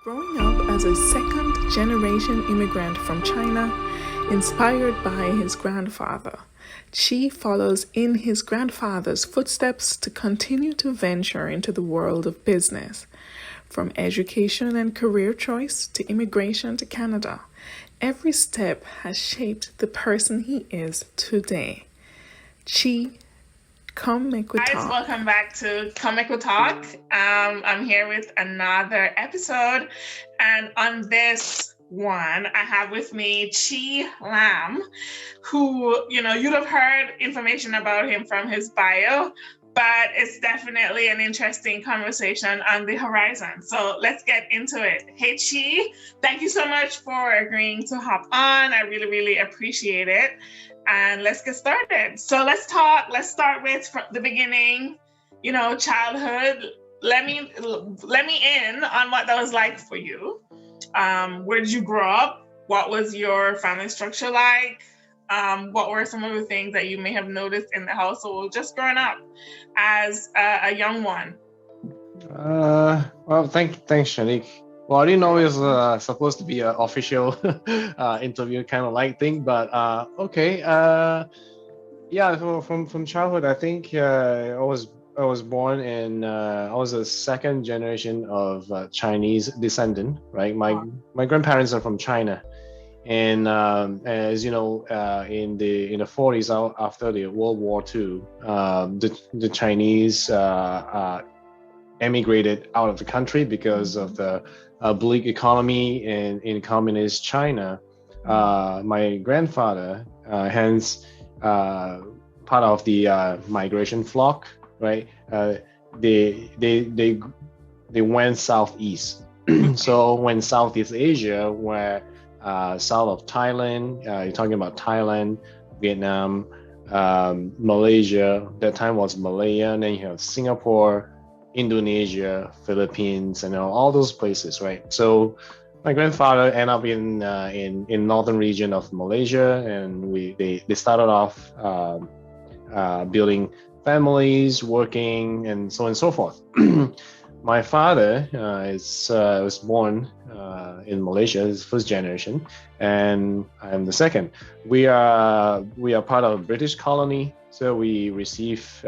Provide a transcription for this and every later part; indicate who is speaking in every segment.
Speaker 1: Growing up as a second-generation immigrant from China, inspired by his grandfather, Chee follows in his grandfather's footsteps to continue to venture into the world of business. From education and career choice to immigration to Canada, every step has shaped the person he is today. Chee, come make we
Speaker 2: Guys,
Speaker 1: talk.
Speaker 2: welcome back to Come Make We Talk. I'm here with another episode, and on this one, I have with me Chee Lam, who you'd have heard information about him from his bio, but it's definitely an interesting conversation on the horizon. So let's get into it. Hey Chee, thank you so much for agreeing to hop on. I really, really appreciate it. And let's get started. So let's start with from the beginning, childhood. Let me in on what that was like for you. Where did you grow up? What was your family structure like? What were some of the things that you may have noticed in the household just growing up as a young one?
Speaker 3: Well, thanks, Shanique. Well, I didn't know it was supposed to be an official interview kind of like thing, but okay. Yeah, from childhood, I think I was born in I was a second generation of Chinese descendant, right? My grandparents are from China, and as you know, in the 40s after the World War II, the Chinese emigrated out of the country because of the bleak economy in communist China. My grandfather, hence part of the migration flock, right? They went southeast. So when Southeast Asia, where south of Thailand, you're talking about Thailand, Vietnam, Malaysia. That time was Malaya, and then you have Singapore, Indonesia, Philippines, and all those places, right? So my grandfather ended up in northern region of Malaysia, and they started off building families, working, and so on and so forth. My father was born in Malaysia, his first generation, and I'm the second. We are part of a British colony, so we receive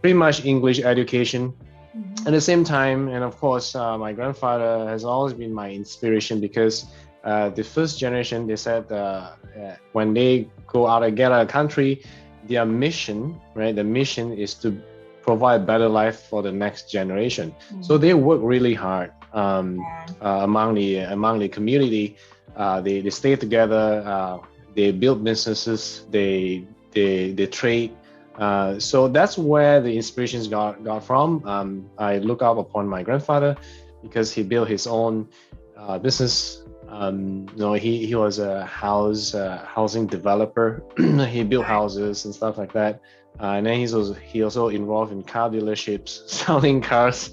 Speaker 3: pretty much English education. At the same time, and of course, my grandfather has always been my inspiration because the first generation, they said when they go out and get out of the country, their mission, right? The mission is to provide better life for the next generation. So they work really hard among the community. They stay together. They build businesses. They trade. So that's where the inspirations got from. I look up upon my grandfather because he built his own business. He was a housing developer. He built houses and stuff like that. And then he also involved in car dealerships, selling cars.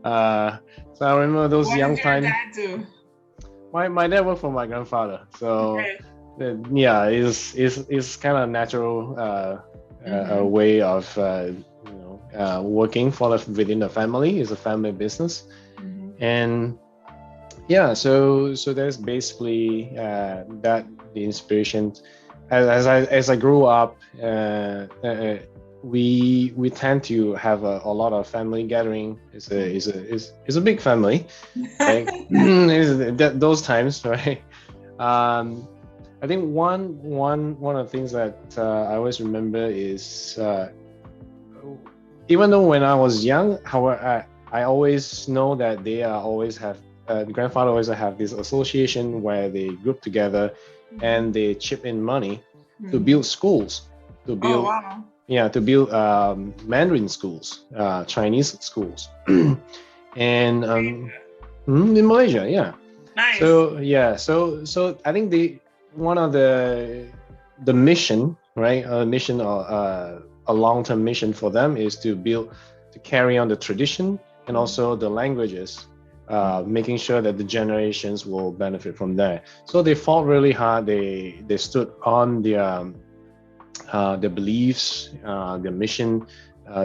Speaker 3: So I remember those young times.
Speaker 2: What did your dad do?
Speaker 3: My dad worked for my grandfather. So yeah, it's kind of natural. A way of working within the family. Is a family business, and yeah, so there's basically that the inspiration. As I grew up, we tend to have a lot of family gathering. It's a big family, right? Those times, right? I think one of the things that I always remember is even though when I was young, however, I always know that they always have grandfather always have this association where they group together and they chip in money to build schools, to build Mandarin schools, Chinese schools, and in Malaysia, yeah.
Speaker 2: Nice.
Speaker 3: So I think one of the mission, right? A long-term mission for them is to carry on the tradition and also the languages, making sure that the generations will benefit from that. So they fought really hard. They stood on their beliefs, their mission,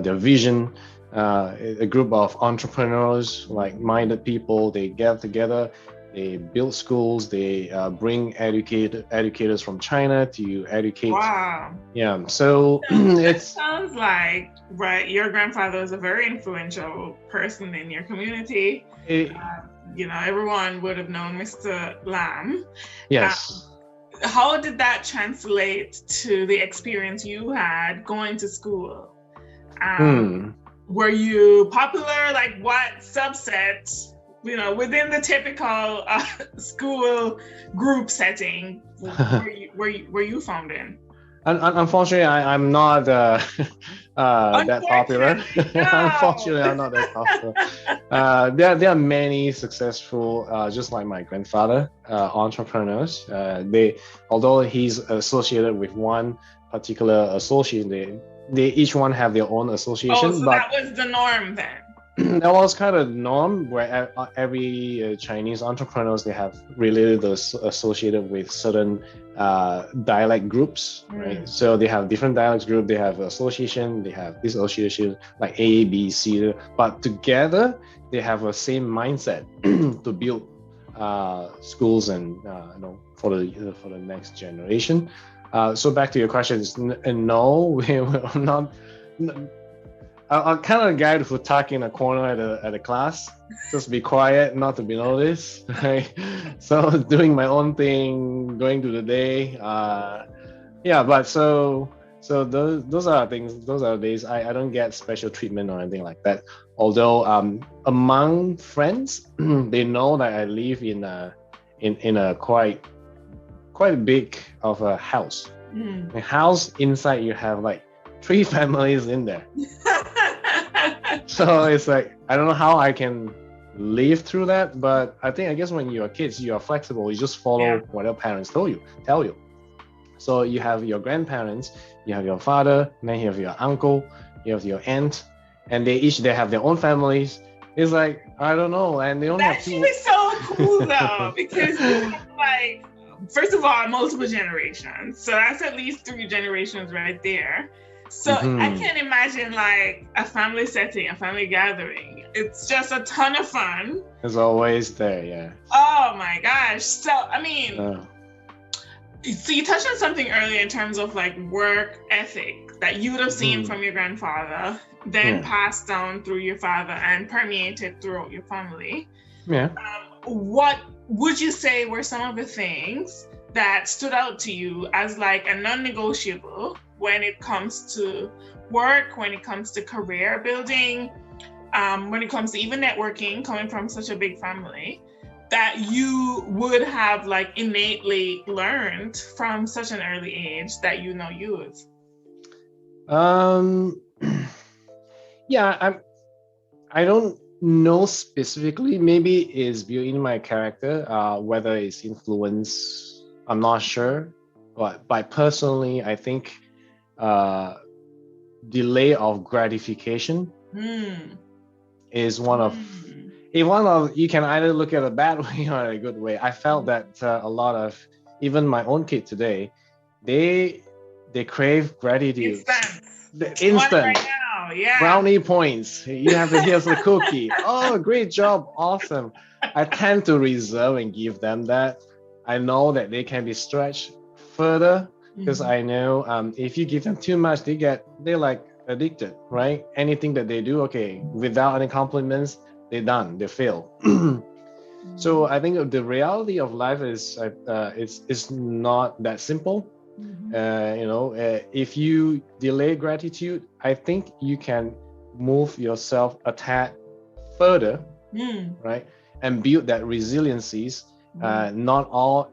Speaker 3: their vision, a group of entrepreneurs, like-minded people. They get together, they build schools, they bring educators from China to educate.
Speaker 2: Wow.
Speaker 3: Yeah, so
Speaker 2: It
Speaker 3: it's
Speaker 2: sounds like, right, your grandfather is a very influential person in your community. Everyone would have known Mr. Lam.
Speaker 3: Yes.
Speaker 2: How did that translate to the experience you had going to school? Were you popular? Like, what subset, within the typical school group setting, were you found in?
Speaker 3: Unfortunately, I'm not that popular.
Speaker 2: No.
Speaker 3: Unfortunately, I'm not that popular. There are many successful, just like my grandfather, entrepreneurs. Although he's associated with one particular association, they each one have their own association.
Speaker 2: Oh, so that was the norm then.
Speaker 3: That was kind of the norm where every Chinese entrepreneurs, they have related associated with certain dialect groups, right? So they have different dialects group, they have association, they have this association like A, B, C, but together they have a same mindset to build schools and for the next generation. So back to your question, no, we're not. I'm kind of a guy who talk in a corner at a class, just be quiet, not to be noticed. Right? So doing my own thing, going through the day. But so those are things. Those are days. I don't get special treatment or anything like that. Although among friends, they know that I live in a quite big of a house. A house inside you have like 3 families in there. So it's like, I don't know how I can live through that, but I guess when you're kids, you are flexible. You just follow whatever parents tell you. So you have your grandparents, you have your father, then you have your uncle, you have your aunt, and they have their own families. It's like, I don't know, and they don't
Speaker 2: that
Speaker 3: have
Speaker 2: should be so cool though, because you have like, first of all, multiple generations. So that's at least 3 generations right there. So I can imagine like a family setting, a family gathering. It's just a ton of fun.
Speaker 3: It's always there, yeah.
Speaker 2: Oh my gosh. So, I mean, so you touched on something earlier in terms of like work ethic that you would have seen from your grandfather, then passed down through your father and permeated throughout your family.
Speaker 3: Yeah.
Speaker 2: What would you say were some of the things that stood out to you as like a non-negotiable when it comes to work, when it comes to career building, when it comes to even networking, coming from such a big family, that you would have like innately learned from such an early age that you now use?
Speaker 3: I don't know specifically. Maybe it's built in my character, whether it's influence, I'm not sure. But personally, I think delay of gratification is one of you can either look at a bad way or a good way. I felt that a lot of even my own kid today, they crave gratitude. Instant.
Speaker 2: Right now, yeah.
Speaker 3: Brownie points. You have to here's the cookie. Oh, great job, awesome. I tend to reserve and give them that. I know that they can be stretched further because I know if you give them too much, they're like addicted, right? Anything that they do, okay, without any compliments, they're done, they fail. So I think the reality of life is it's not that simple. If you delay gratitude, I think you can move yourself a tad further, right? And build that resiliencies. Not all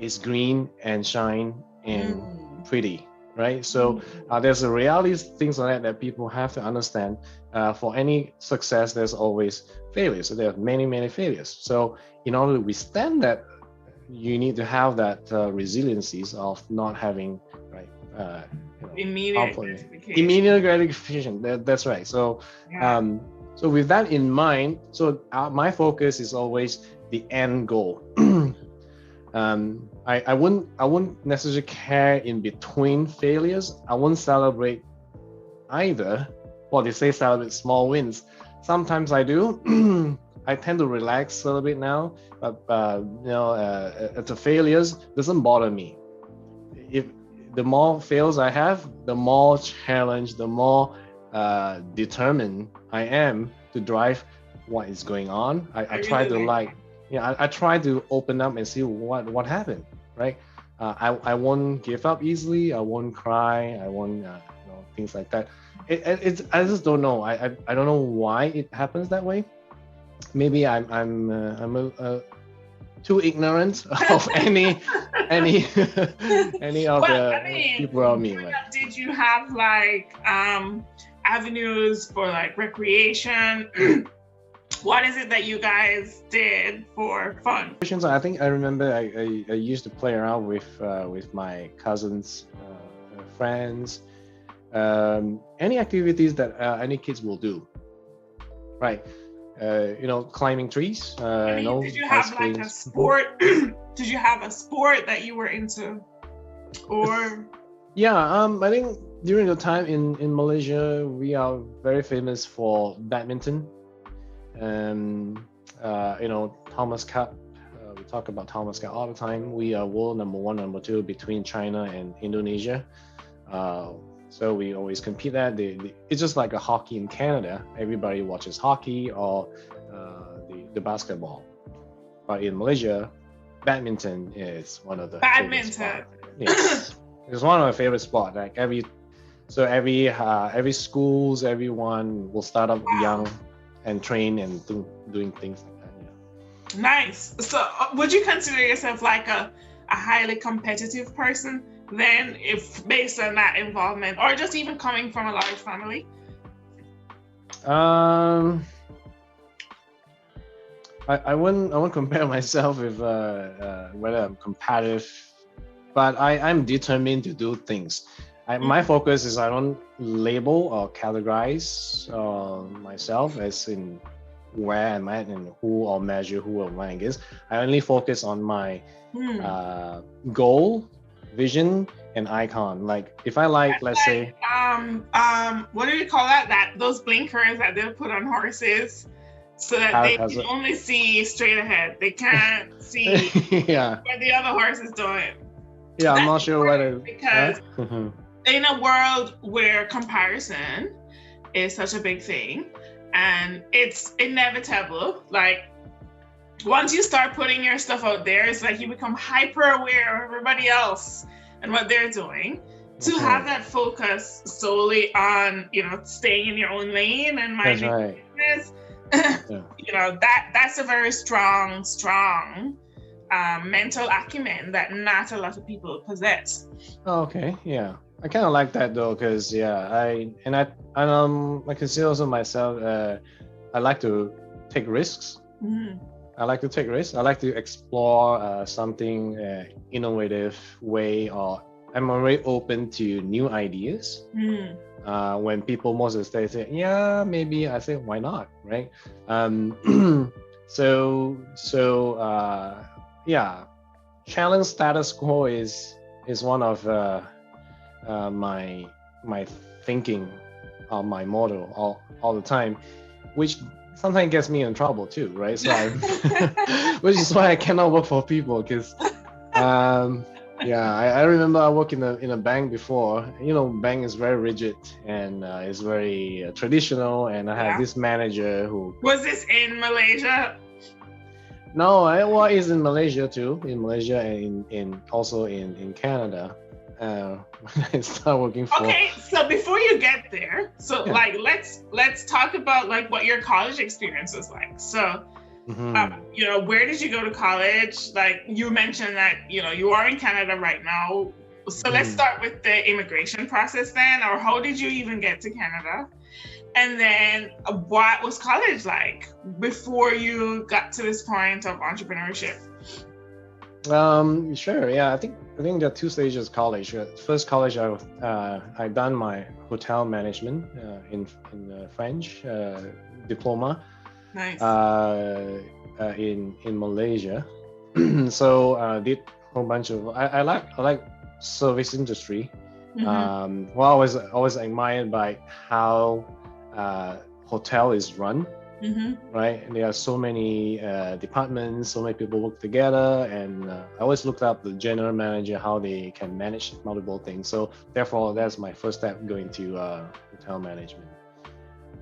Speaker 3: is green and shine and pretty, right? So there's a reality, things like that people have to understand. For any success, there's always failures. So there are many, many failures. So in order to withstand that, you need to have that resiliencies of not having
Speaker 2: immediate
Speaker 3: gratification. That's right. So so with that in mind, so my focus is always the end goal. I wouldn't necessarily care in between failures. I wouldn't celebrate either, well, they say celebrate small wins. Sometimes I do. I tend to relax a little bit now, but the failures doesn't bother me. If the more fails I have, the more challenged, the more determined I am to drive what is going on. I try to I try to open up and see what happened, right? I won't give up easily. I won't cry. I won't things like that. I just don't know. I don't know why it happens that way. Maybe I'm too ignorant of any of the people around me. Right?
Speaker 2: Did you have like avenues for like recreation? What is it that you guys did for fun?
Speaker 3: I think I remember I used to play around with my cousins, friends, any activities that any kids will do, right? Climbing trees.
Speaker 2: Did you have like a sport? Did you have a sport that you were into, or? Yeah,
Speaker 3: I think during the time in Malaysia, we are very famous for badminton. Thomas Cup. We talk about Thomas Cup all the time. We are world number 1, number 2 between China and Indonesia. So we always compete that. It's just like a hockey in Canada. Everybody watches hockey or the basketball. But in Malaysia, badminton is one of the
Speaker 2: badminton.
Speaker 3: Yes, it's one of my favorite sports. Like every schools, everyone will start up young and train and doing things like that. Yeah.
Speaker 2: Nice. So would you consider yourself like a highly competitive person then, if based on that involvement, or just even coming from a large family?
Speaker 3: I wouldn't compare myself with whether I'm competitive, but I'm determined to do things. My focus is I don't label or categorize myself as in where I'm at and who or measure who am I against. I only focus on my goal, vision, and icon. Like if I let's say
Speaker 2: what do you call that those blinkers that they'll put on horses so that they can only see straight ahead. They can't see what the other horse is doing.
Speaker 3: Yeah, I'm not sure whether
Speaker 2: because in a world where comparison is such a big thing and it's inevitable, like once you start putting your stuff out there, it's like you become hyper aware of everybody else and what they're doing. To have that focus solely on, staying in your own lane and minding your business, that's a very strong mental acumen that not a lot of people possess.
Speaker 3: Okay, yeah. I kind of like that though, because I consider also myself. I like to take risks. Mm-hmm. I like to take risks. I like to explore something innovative way, or I'm already open to new ideas. Mm. When people most of the time say, "Yeah, maybe," I say, "Why not?" Right? Challenge status quo is one of my thinking, my motto all the time, which sometimes gets me in trouble too, right? So which is why I cannot work for people, because I remember I worked in a bank before. Bank is very rigid and it's very traditional, and I had this manager who
Speaker 2: was this in Malaysia.
Speaker 3: No, it's in Malaysia too. In Malaysia and also in Canada. When I start working for.
Speaker 2: Okay, so before you get there, let's talk about like what your college experience was like. So, where did you go to college? Like you mentioned that you are in Canada right now. So let's start with the immigration process then, or how did you even get to Canada? And then what was college like before you got to this point of entrepreneurship?
Speaker 3: Sure. Yeah, I think there are 2 stages of college. First college, I done my hotel management in French diploma.
Speaker 2: Nice.
Speaker 3: In Malaysia. So did a whole bunch of I like service industry. Mm-hmm. I was always admired by how hotel is run.
Speaker 2: Mm-hmm.
Speaker 3: Right, and there are so many departments, so many people work together, and I always looked up the general manager, how they can manage multiple things. So therefore, that's my first step going to hotel management.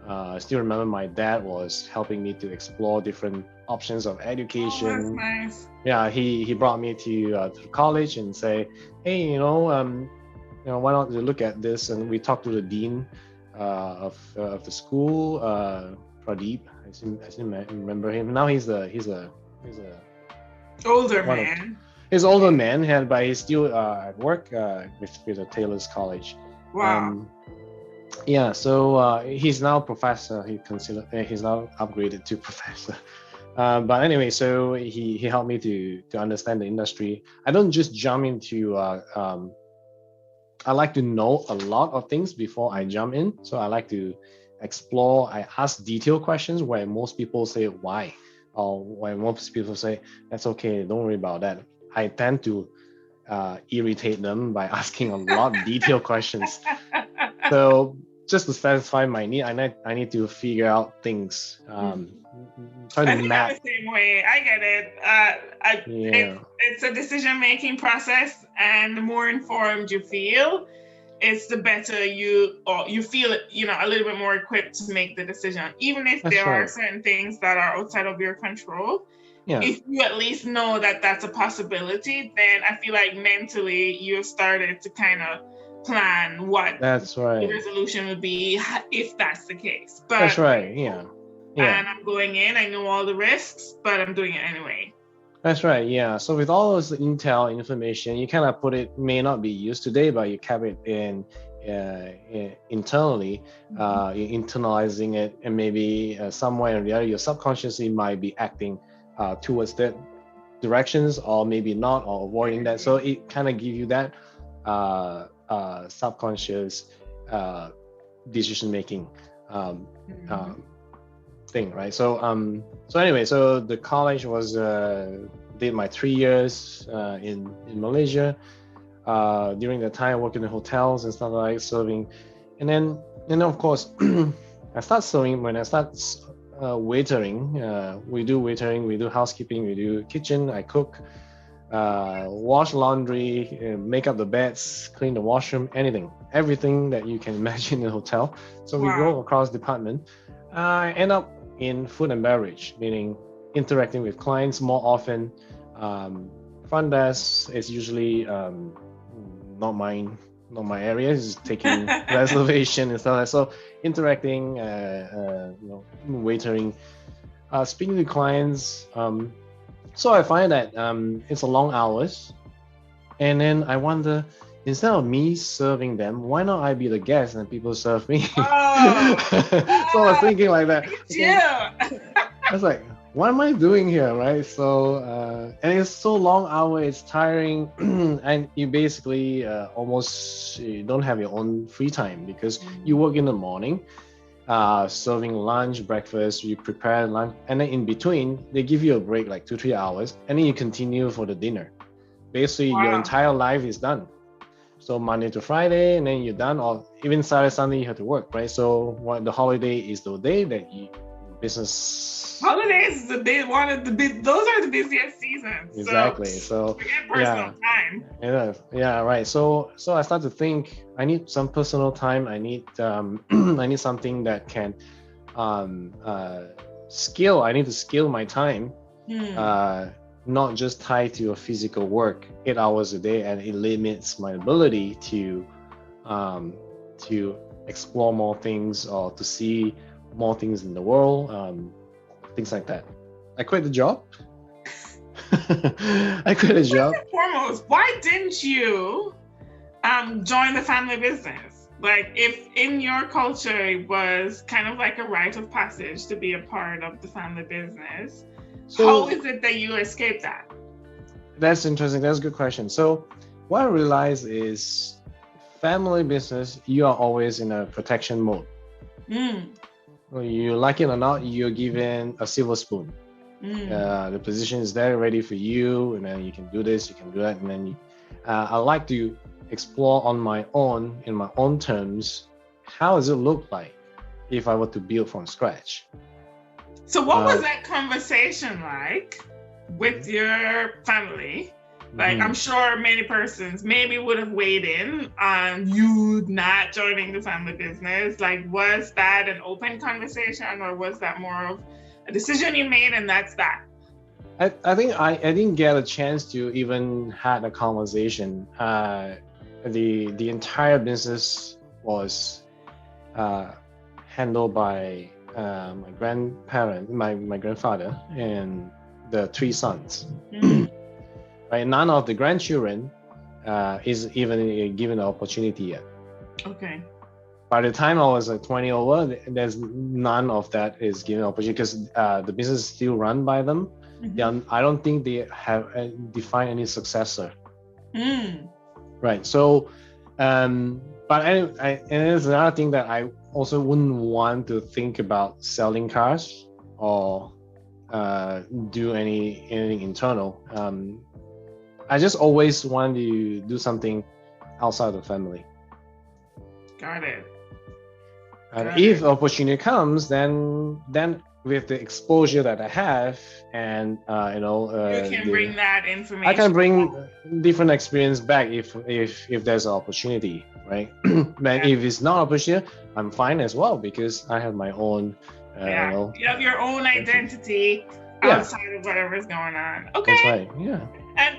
Speaker 3: I still remember my dad was helping me to explore different options of education.
Speaker 2: Oh, that's nice.
Speaker 3: Yeah, he brought me to college and say, hey, why not you look at this? And we talked to the dean of the school, Pradeep. I still remember him. Now he's a
Speaker 2: older man.
Speaker 3: He's older man, but he's still at work with a Taylor's College.
Speaker 2: Wow.
Speaker 3: Yeah, so he's now professor. He's now upgraded to professor. But anyway, so he helped me to understand the industry. I don't just jump into. I like to know a lot of things before I jump in. So I like to explore. I ask detailed questions where most people say why, or when most people say that's okay, don't worry about that. I tend to irritate them by asking a lot of detailed questions. So just to satisfy my need, I need to figure out things. Try to map.
Speaker 2: I'm the same way. I get it. It's a decision-making process, and the more informed you feel, it's the better you feel, a little bit more equipped to make the decision. Even if there are certain things that are outside of your control, if you at least know that that's a possibility, then I feel like mentally you've started to kind of plan what the resolution would be if that's the case. But
Speaker 3: that's right. Yeah.
Speaker 2: And I'm going in, I know all the risks, but I'm doing it anyway.
Speaker 3: That's right. Yeah. So with all those intel information, you kind of put it, may not be used today, but you kept it in internally, internalizing it, and maybe somewhere or the other, your subconsciously might be acting towards that directions, or maybe not, or avoiding that. So it kind of give you that subconscious decision making thing, right? So anyway, so the college was did my 3 years in Malaysia. During that time, I worked in the hotels and stuff like serving, and then of course I start serving when I start waitering. We do waitering, we do housekeeping, we do kitchen. I cook, wash laundry, make up the beds, clean the washroom, everything that you can imagine in a hotel. So we go across department. I end up in food and beverage, meaning interacting with clients more often. Front desk is usually not my area. Is taking reservation and stuff like that. So interacting, waitering, speaking to clients. So I find that it's a long hours, and then I wonder, instead of me serving them, why not I be the guest and people serve me? So I was thinking like that.
Speaker 2: Yeah.
Speaker 3: I was like, what am I doing here, right? So and it's so long hour, it's tiring, and you basically you don't have your own free time, because you work in the morning, serving lunch, breakfast, you prepare lunch, and then in between they give you a break like 2-3 hours, and then you continue for the dinner. Basically your entire life is done. So Monday to Friday, and then you're done, or even Saturday, Sunday you have to work, right? So the holiday is the day that you business.
Speaker 2: Holidays is one of the big. Those are the busiest seasons.
Speaker 3: Exactly. So
Speaker 2: forget personal time.
Speaker 3: Yeah, right. So I start to think I need some personal time. I need something that can skill. I need to skill my time. Not just tied to a physical work 8 hours a day, and it limits my ability to explore more things, or to see more things in the world, things like that. I quit the job. First and
Speaker 2: foremost, why didn't you join the family business? Like, if in your culture it was kind of like a rite of passage to be a part of the family business, so how is it that you escaped that?
Speaker 3: That's interesting. That's a good question. So what I realized is, family business, you are always in a protection mode. You like it or not, you're given a silver spoon. The position is there ready for you, and then you can do this, you can do that, and then I like to explore on my own, in my own terms, how does it look like if I were to build from scratch.
Speaker 2: So what was that conversation like with your family? Like, I'm sure many persons maybe would have weighed in on you not joining the family business. Like, was that an open conversation, or was that more of a decision you made and that's that?
Speaker 3: I think I didn't get a chance to even have a conversation. The entire business was handled by my grandfather and the 3 sons. Right, none of the grandchildren is even given the opportunity yet.
Speaker 2: Okay.
Speaker 3: By the time I was 20 over, there's none of that is given opportunity because the business is still run by them. I don't think they have defined any successor. Right. So, but and there's another thing that I also wouldn't want to think about selling cars or do anything internal. I just always wanted to do something outside the family.
Speaker 2: Got it.
Speaker 3: And if opportunity comes, then with the exposure that I have, and
Speaker 2: you can bring that information.
Speaker 3: I can bring different experience back if there's an opportunity, right? But if it's not opportunity, I'm fine as well because I have my own.
Speaker 2: You have your own identity outside of whatever's going on. Okay.
Speaker 3: That's right. Yeah.
Speaker 2: And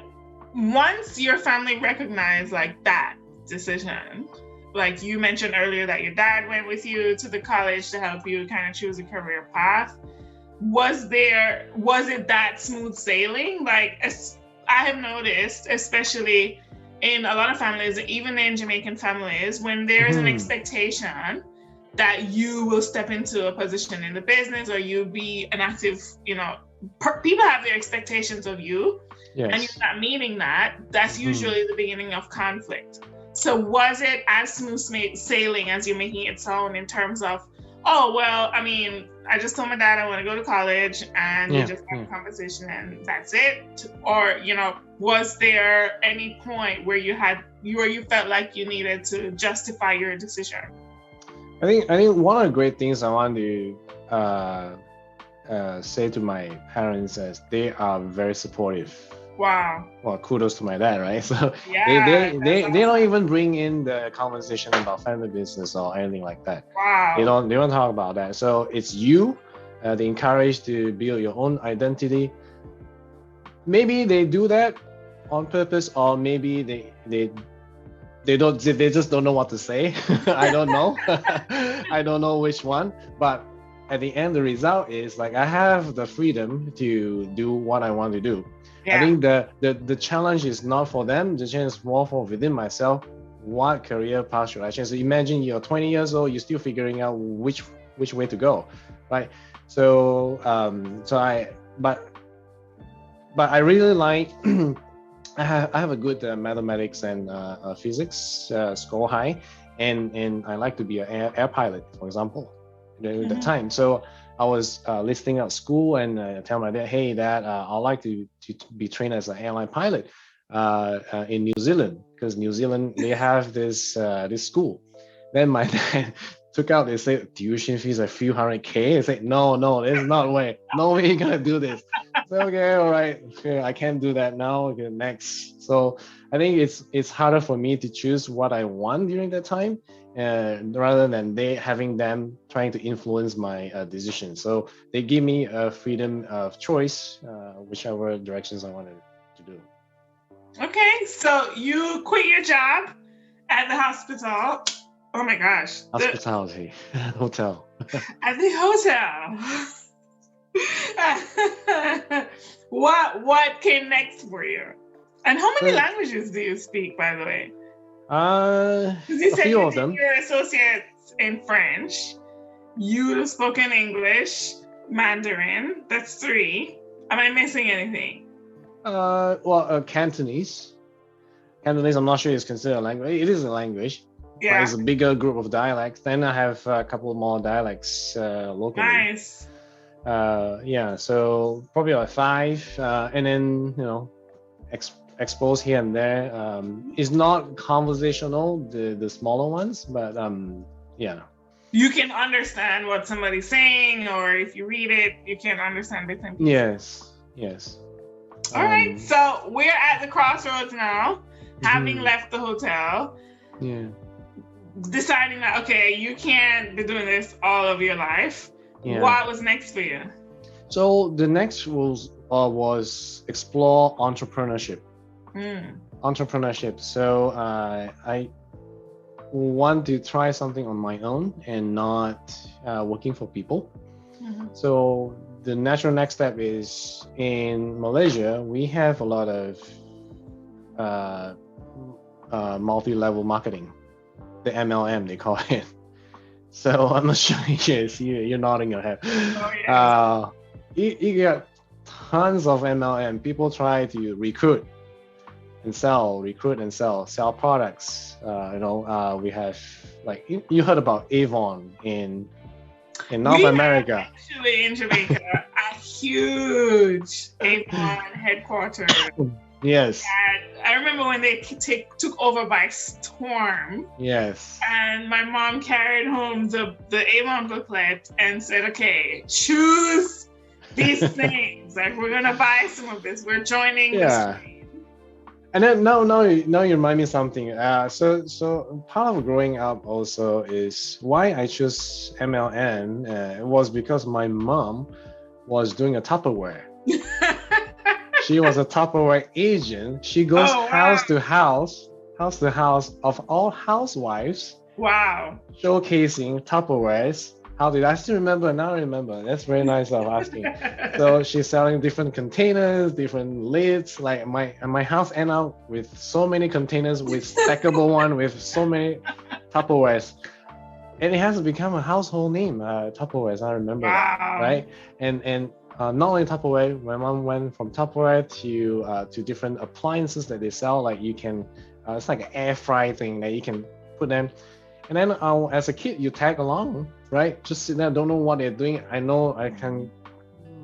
Speaker 2: once your family recognized like that decision, like you mentioned earlier that your dad went with you to the college to help you kind of choose a career path, was it that smooth sailing? Like, I have noticed, especially in a lot of families, even in Jamaican families, when there's an expectation that you will step into a position in the business or you be an active, people have their expectations of you.
Speaker 3: Yes.
Speaker 2: And you're not meeting that, that's usually the beginning of conflict. So was it as smooth sailing as you're making it sound in terms of, oh, well, I mean, I just told my dad I want to go to college and we just had a conversation and that's it? Or, was there any point where you felt like you needed to justify your decision?
Speaker 3: I think one of the great things I want to say to my parents is they are very supportive.
Speaker 2: Wow.
Speaker 3: Well, kudos to my dad, right? So they don't even bring in the conversation about family business or anything like that.
Speaker 2: Wow.
Speaker 3: They don't talk about that. So it's you, they encourage to build your own identity. Maybe they do that on purpose, or maybe they just don't know what to say. I don't know. I don't know which one, but at the end, the result is like I have the freedom to do what I want to do. Yeah. I think the challenge is not for them. The challenge is more for within myself. What career path should I change? So imagine you're 20 years old, you're still figuring out which way to go, right? So but I really like. I have a good mathematics and physics score high, and I like to be an air pilot, for example, at the time. So I was listing out school and tell my dad, hey, Dad, I'd like to be trained as an airline pilot in New Zealand, because New Zealand, they have this school. Then my dad took out, they said tuition fees a few $100K. They said, no, there's not way. No way you're gonna do this. So, okay, all right, okay, I can't do that now. Okay, next. So I think it's harder for me to choose what I want during that time, rather than they having them trying to influence my decision. So they give me a freedom of choice, whichever directions I wanted to do.
Speaker 2: Okay, so you quit your job at the hospital. Oh my gosh.
Speaker 3: Hospitality, hotel.
Speaker 2: At the hotel. What came next for you? And how many languages do you speak, by the way?
Speaker 3: You said you did
Speaker 2: your associates in French. You've spoken English, Mandarin. That's 3. Am I missing anything?
Speaker 3: Cantonese. Cantonese, I'm not sure it's considered a language. It is a language. Yeah. But it's a bigger group of dialects. Then I have a couple more dialects locally.
Speaker 2: Nice.
Speaker 3: So probably like 5, and then exposed here and there. It's not conversational, the smaller ones, but yeah.
Speaker 2: you can understand what somebody's saying, or if you read it, you can understand different pieces.
Speaker 3: Yes.
Speaker 2: All right, so we're at the crossroads now, having left the hotel.
Speaker 3: Yeah.
Speaker 2: Deciding that, okay, you can't be doing this all of your life.
Speaker 3: Yeah.
Speaker 2: What was next for you?
Speaker 3: So the next was explore entrepreneurship. Entrepreneurship. So I want to try something on my own and not working for people. So the natural next step is, in Malaysia, we have a lot of multi-level marketing, the MLM they call it. So I'm not sure. Yes, you're nodding your head. Oh, yes. You get tons of MLM. People try to recruit and sell products. We have, like, you heard about Avon in North America.
Speaker 2: Actually, in Jamaica, a huge Avon headquarters.
Speaker 3: Yes.
Speaker 2: And I remember when they took over by storm.
Speaker 3: Yes.
Speaker 2: And my mom carried home the Avon booklet and said, "Okay, choose these things. Like, we're gonna buy some of this. We're joining this."
Speaker 3: And then now you remind me something. So part of growing up also is why I chose MLM. It was because my mom was doing a Tupperware. She was a Tupperware agent. She goes house to house of all housewives.
Speaker 2: Wow.
Speaker 3: Showcasing Tupperwares. How did I still remember? Now I remember. That's very nice of asking. So she's selling different containers, different lids. Like my house end up with so many containers, with stackable one, with so many Tupperwares. And it has become a household name, Tupperwares. I remember that, right? And not only Tupperware, my mom went from Tupperware to different appliances that they sell. Like, you can, it's like an air fry thing that you can put them. And then as a kid, you tag along, right? Just sit there, don't know what they're doing. I can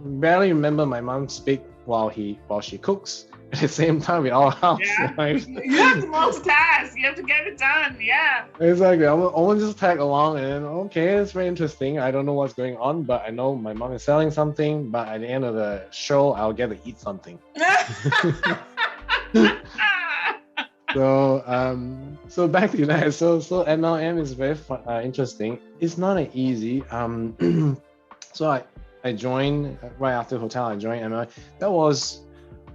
Speaker 3: barely remember my mom speak while she cooks at the same time with all housewives.
Speaker 2: Yeah. You have to multitask. You have to get it done. Yeah.
Speaker 3: Exactly. I will just tag along, and okay, it's very interesting. I don't know what's going on, but I know my mom is selling something. But at the end of the show, I'll get to eat something. So back to that. So MLM is very interesting. It's not an easy. So I joined right after hotel. I joined MLM. That was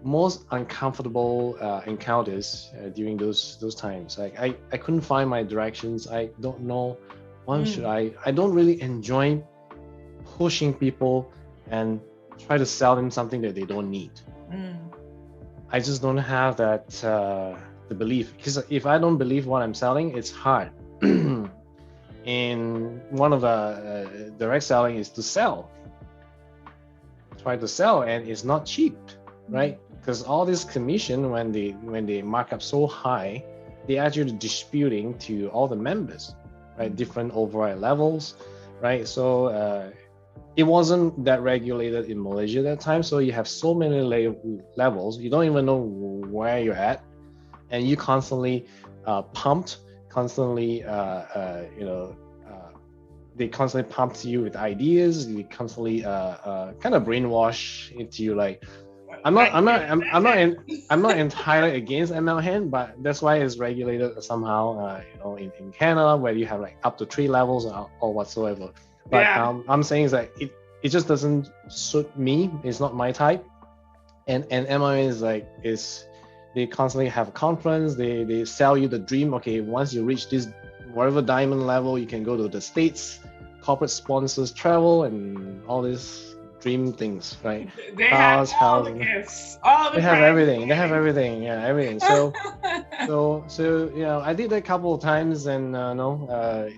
Speaker 3: most uncomfortable encounters during those times. Like, I couldn't find my directions. I don't know what should I don't really enjoy pushing people and try to sell them something that they don't need. I just don't have that the belief, because if I don't believe what I'm selling, it's hard. And one of the direct selling is to sell. Try to sell, and it's not cheap, right? Because all this commission, when they mark up so high, they actually disputing to all the members, right? Different override levels, right? So it wasn't that regulated in Malaysia at that time. So you have so many levels, you don't even know where you're at, and you constantly pumped, constantly they constantly pump you with ideas. They constantly kind of brainwash into you. Like, I'm not entirely against MLM, but that's why it's regulated somehow. In Canada, where you have like up to 3 levels or whatsoever. But I'm saying is that it just doesn't suit me. It's not my type. And MLM is they constantly have a conference. They sell you the dream. Okay, once you reach this whatever diamond level, you can go to the States. Corporate sponsors travel and all these dream things, right?
Speaker 2: They have all the gifts,
Speaker 3: they have everything. They have everything. Yeah, everything. So I did that a couple of times, and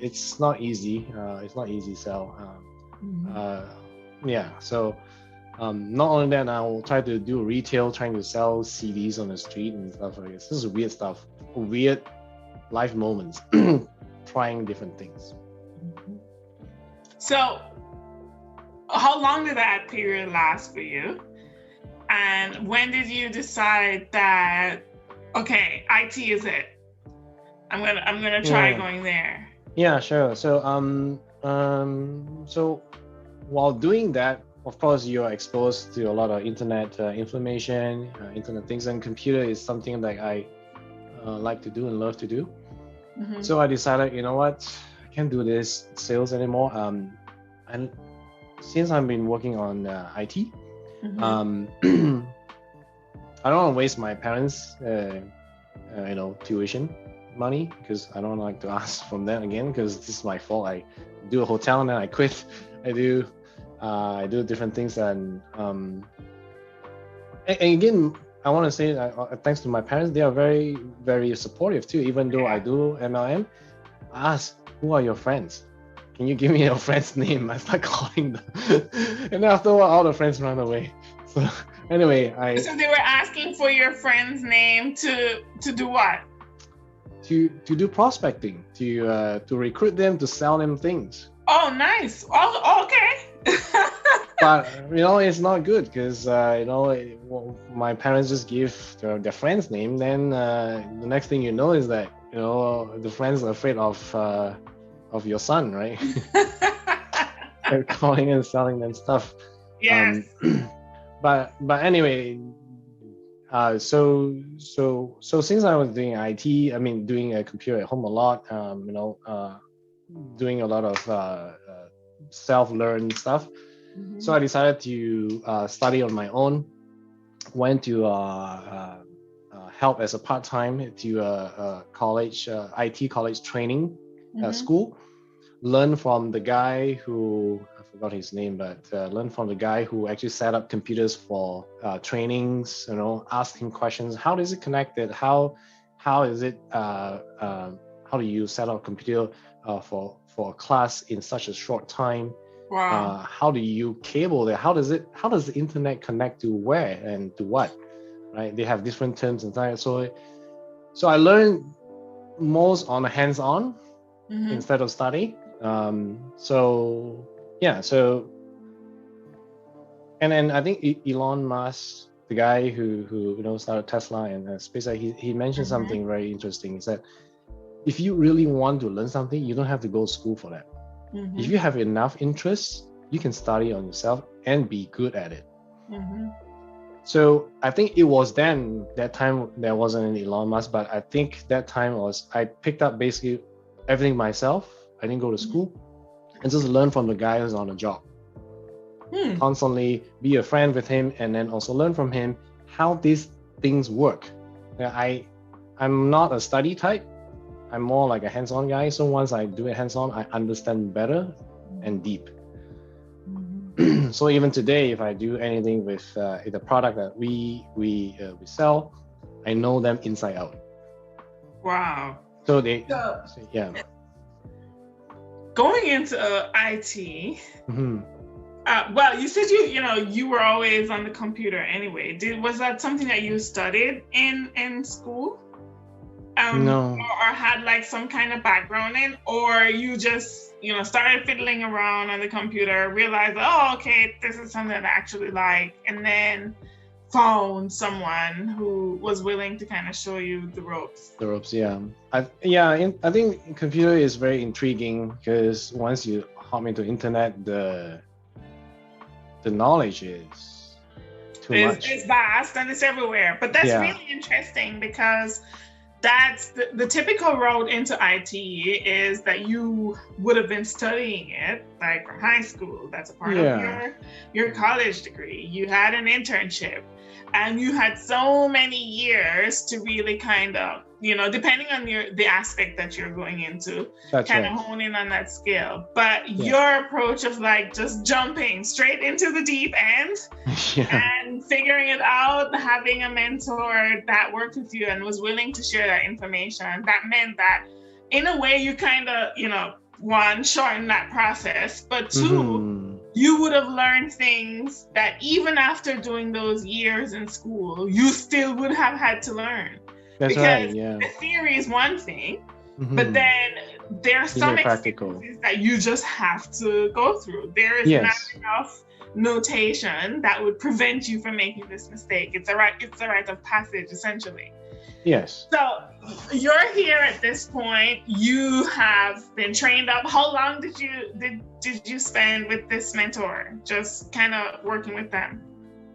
Speaker 3: it's not easy. It's not easy sell. So not only that, I will try to do retail, trying to sell CDs on the street and stuff like this. This is weird stuff, weird life moments, trying different things.
Speaker 2: So how long did that period last for you? And when did you decide that, okay, IT is it? I'm gonna try going there.
Speaker 3: Yeah, sure. So So while doing that, of course, you are exposed to a lot of internet information, internet things, and computer is something that I like to do and love to do.
Speaker 2: Mhm.
Speaker 3: So I decided, you know what, I can't do this sales anymore. And since I've been working on IT,
Speaker 2: Mhm.
Speaker 3: I don't want to waste my parents, tuition money, because I don't like to ask from them again, because this is my fault. I do a hotel and then I quit. I do different things, and again, I want to say that thanks to my parents, they are very, very supportive too. Even though I do MLM, I ask, who are your friends? Can you give me your friend's name? I start calling them, and then after a while, all the friends run away. So anyway,
Speaker 2: So they were asking for your friend's name to do what?
Speaker 3: to do prospecting, to recruit them, to sell them things.
Speaker 2: Oh, nice. Oh, okay.
Speaker 3: But it's not good, because my parents just give their friend's name. Then the next thing you know is that the friends are afraid of your son, right? They're calling and selling them stuff.
Speaker 2: Yes.
Speaker 3: But anyway, so since I was doing IT, I mean doing a computer at home a lot, doing a lot of self-learned stuff.
Speaker 2: Mhm.
Speaker 3: So I decided to study on my own. Went to help as a part-time to college, IT college training school. Learn from the guy who, I forgot his name, but learn from the guy who actually set up computers for trainings. Ask him questions. How is it connected? How is it? How do you set up a computer for a class in such a short time?
Speaker 2: Wow.
Speaker 3: How do you cable that? How does the internet connect to where and to what? Right? They have different terms and things. So I learned most on a hands-on instead of study. So and then I think Elon Musk, the guy who started Tesla and SpaceX, he mentioned something very interesting. He said, if you really want to learn something, you don't have to go to school for that. If you have enough interest, you can study on yourself and be good at it. So I think it was that time there wasn't any Elon Musk, but I think that time I picked up basically everything myself. I didn't go to school, and just learn from the guy who's on the job. Constantly be a friend with him, and then also learn from him how these things work. I'm not a study type. I'm more like a hands-on guy. So once I do it hands-on, I understand better and deep. So even today, if I do anything with the product that we sell, I know them inside out.
Speaker 2: Wow.
Speaker 3: So
Speaker 2: going into IT. Well, you said you were always on the computer anyway. Was that something that you studied in school?
Speaker 3: No.
Speaker 2: Or had like some kind of background in, or you just started fiddling around on the computer, realized, oh, okay, this is something that I actually like, and then found someone who was willing to kind of show you the ropes.
Speaker 3: Yeah. I think computer is very intriguing, because once you hop into internet, the knowledge is too much.
Speaker 2: It's vast and it's everywhere. But that's really interesting, because that's the typical road into IT is that you would have been studying it like from high school. That's a part of your college degree. You had an internship, and you had so many years to really kind of, depending on the aspect that you're going into, of hone in on that skill. But your approach of like just jumping straight into the deep end and figuring it out, having a mentor that worked with you and was willing to share that information, that meant that in a way you kind of, one, shorten that process, but two, you would have learned things that even after doing those years in school, you still would have had to learn.
Speaker 3: That's
Speaker 2: because
Speaker 3: right, yeah.
Speaker 2: The theory is one thing, but then there are some experiences that you just have to go through. There is not enough notation that would prevent you from making this mistake. It's a rite of passage, essentially.
Speaker 3: Yes.
Speaker 2: So you're here at this point. You have been trained up. How long did you spend with this mentor? Just kind of working with them?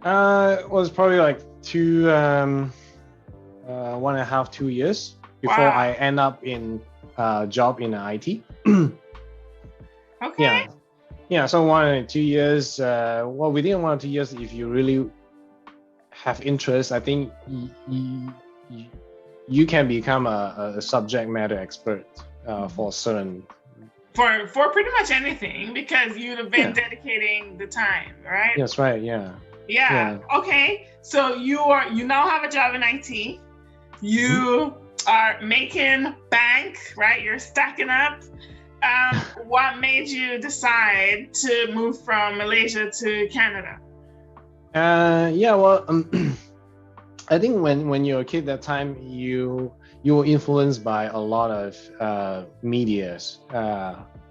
Speaker 3: It was probably like 1.5, 2 years before I end up in a job in IT.
Speaker 2: Okay.
Speaker 3: Yeah. So 1 or 2 years. Well, within 1 or 2 years, if you really have interest, I think you can become a subject matter expert for certain.
Speaker 2: For pretty much anything, because you'd have been dedicating the time, right?
Speaker 3: That's right. Yeah.
Speaker 2: Okay. So you now have a job in IT. You are making bank, right? You're stacking up. What made you decide to move from Malaysia to Canada?
Speaker 3: Well, I think when you're a kid that time, you were influenced by a lot of medias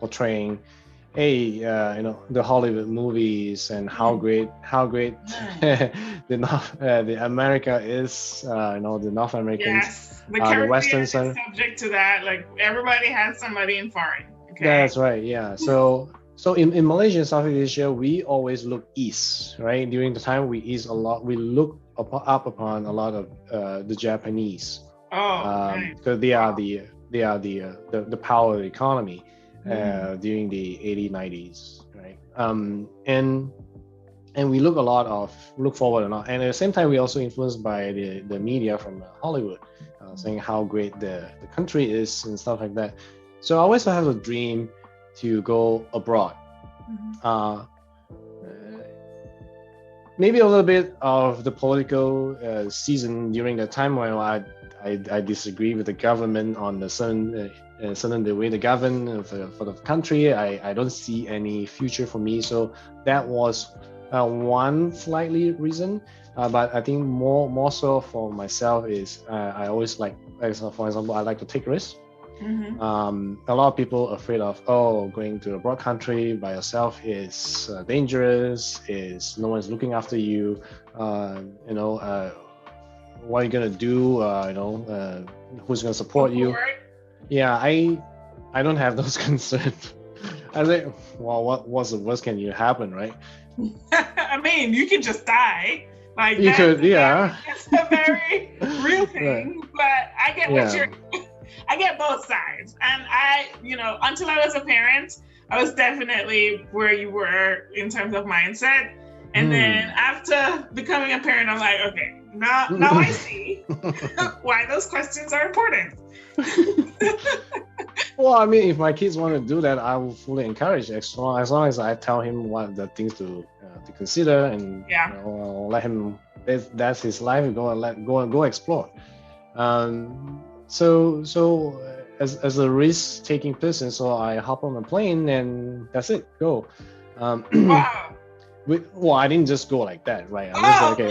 Speaker 3: portraying, the Hollywood movies and how great the America is, the North Americans.
Speaker 2: Yes, the Caribbean
Speaker 3: Western
Speaker 2: is
Speaker 3: side.
Speaker 2: subject to that. Like everybody has somebody in foreign. Okay?
Speaker 3: That's right. Yeah. So in Malaysia and Southeast Asia, we always look east, right? During the time we east a lot, we look up upon a lot of the Japanese. Because they are the power of the economy during the 80s, 90s, right? And we look forward a lot. And at the same time, we also influenced by the media from Hollywood, saying how great the country is and stuff like that. So I always have a dream to go abroad. Maybe a little bit of the political season during the time when I disagree with the government on the certain the way they govern for the country. I don't see any future for me. So that was one slightly reason. But I think more so for myself is I always for example, I like to take risks. A lot of people are afraid of going to a broad country by yourself is dangerous, is no one's looking after you, what are you gonna do, who's gonna support you. I don't have those concerns. I think, well, what's the worst can happen, right?
Speaker 2: I mean, you can just die. Like
Speaker 3: you could,
Speaker 2: it's a very real thing. Right. But I get I get both sides. And until I was a parent, I was definitely where you were in terms of mindset. And then after becoming a parent, I'm like, okay, now I see why those questions are important.
Speaker 3: Well, I mean, if my kids want to do that, I will fully encourage as long as I tell him what the things to consider, and I'll let him. That's his life. Go explore. So as a risk-taking person, so I hop on a plane and that's it. Go.
Speaker 2: Wow.
Speaker 3: I didn't just go like that, right? I'm just okay.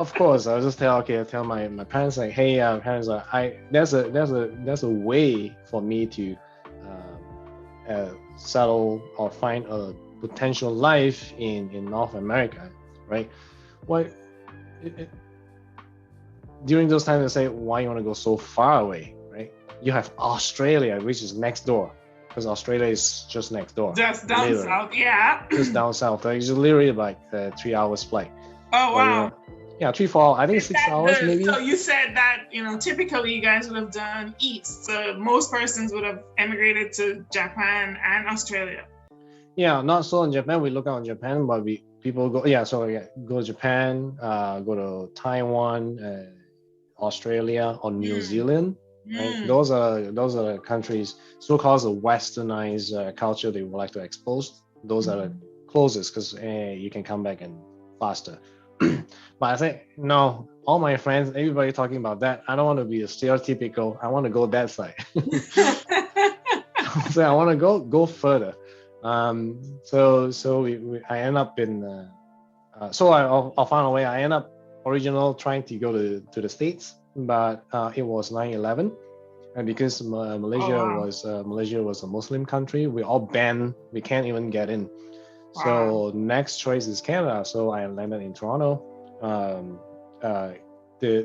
Speaker 3: Of course, I'll just tell my parents, like, hey, parents, there's a way for me to settle or find a potential life in North America, right? During those times, they say, why you want to go so far away, right? You have Australia, which is next door, because Australia is just next door.
Speaker 2: Just down south, yeah.
Speaker 3: Just down south. It's literally like 3 hours flight.
Speaker 2: Oh, wow.
Speaker 3: 3, 4, I think 6 hours maybe.
Speaker 2: So you said that, typically you guys would have done east. So most persons would have emigrated to Japan and Australia.
Speaker 3: Yeah, not so in Japan. We look out in Japan, but people go, go to Japan, go to Taiwan, Australia or New Zealand. Right? Those are the countries, so-called the westernized culture they would like to expose. Those are the closest, because you can come back and faster. But I say, no, all my friends, everybody talking about that. I don't want to be a stereotypical. I want to go that side. So I want to go further. I end up in. I'll find a way. I end up original trying to go to the States, but it was 9/11. And because Malaysia was a Muslim country, we all banned. We can't even get in. So next choice is Canada. So I landed in Toronto.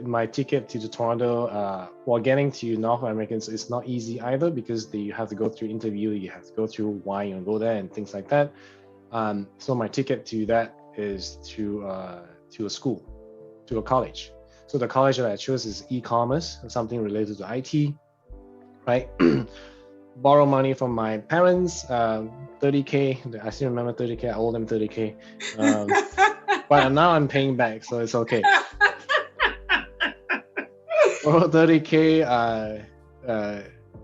Speaker 3: My ticket to Toronto, while getting to North Americans, is not easy either, because you have to go through interview, you have to go through why you go there and things like that. So my ticket to that is to a school, to a college. So the college that I chose is e-commerce, something related to IT, right? Borrow money from my parents, 30K. I still remember 30K. I owe them 30K. But now I'm paying back, so it's okay. Borrow 30K.